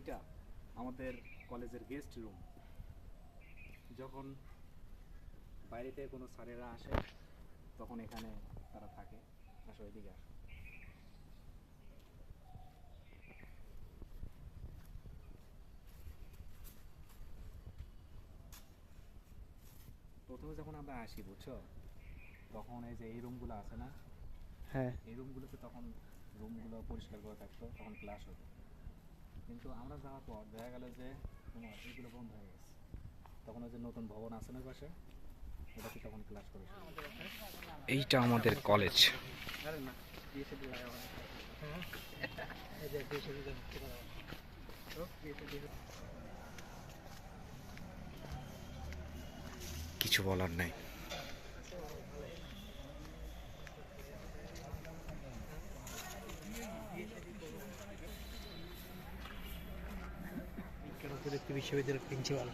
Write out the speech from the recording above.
এইটা আমাদের কলেজের গেস্ট রুম। যখন বাইরেতে কোনো স্যারেরা আসে তখন এখানে তারা থাকে। আসো এদিকে আসো। প্রথমে যখন আমরা আসি বুঝছো, তখন এই যে এই রুমগুলো আছে না, হ্যাঁ, এই রুমগুলোতে তখন রুমগুলো পরিষ্কার করে থাকতো, তখন ক্লাস হতো। কিন্তু আমরা যাওয়ার পর দেখা গেল যে তোমার এগুলো বন্ধ হয়ে গেছে। তখন ওই যে নতুন ভবন আছে না পাশে, ওটাতে তখন ক্লাস করে। এইটা আমাদের কলেজ। আরে না, পিএসডি লাগা হয়। এই যে পিএসডি তে ভর্তি করা হয়। তো পিএসডি কিছু বলার নাই। বিজ্ঞান ও প্রযুক্তি বিশ্ববিদ্যালয়ের প্রিন্সিপাল।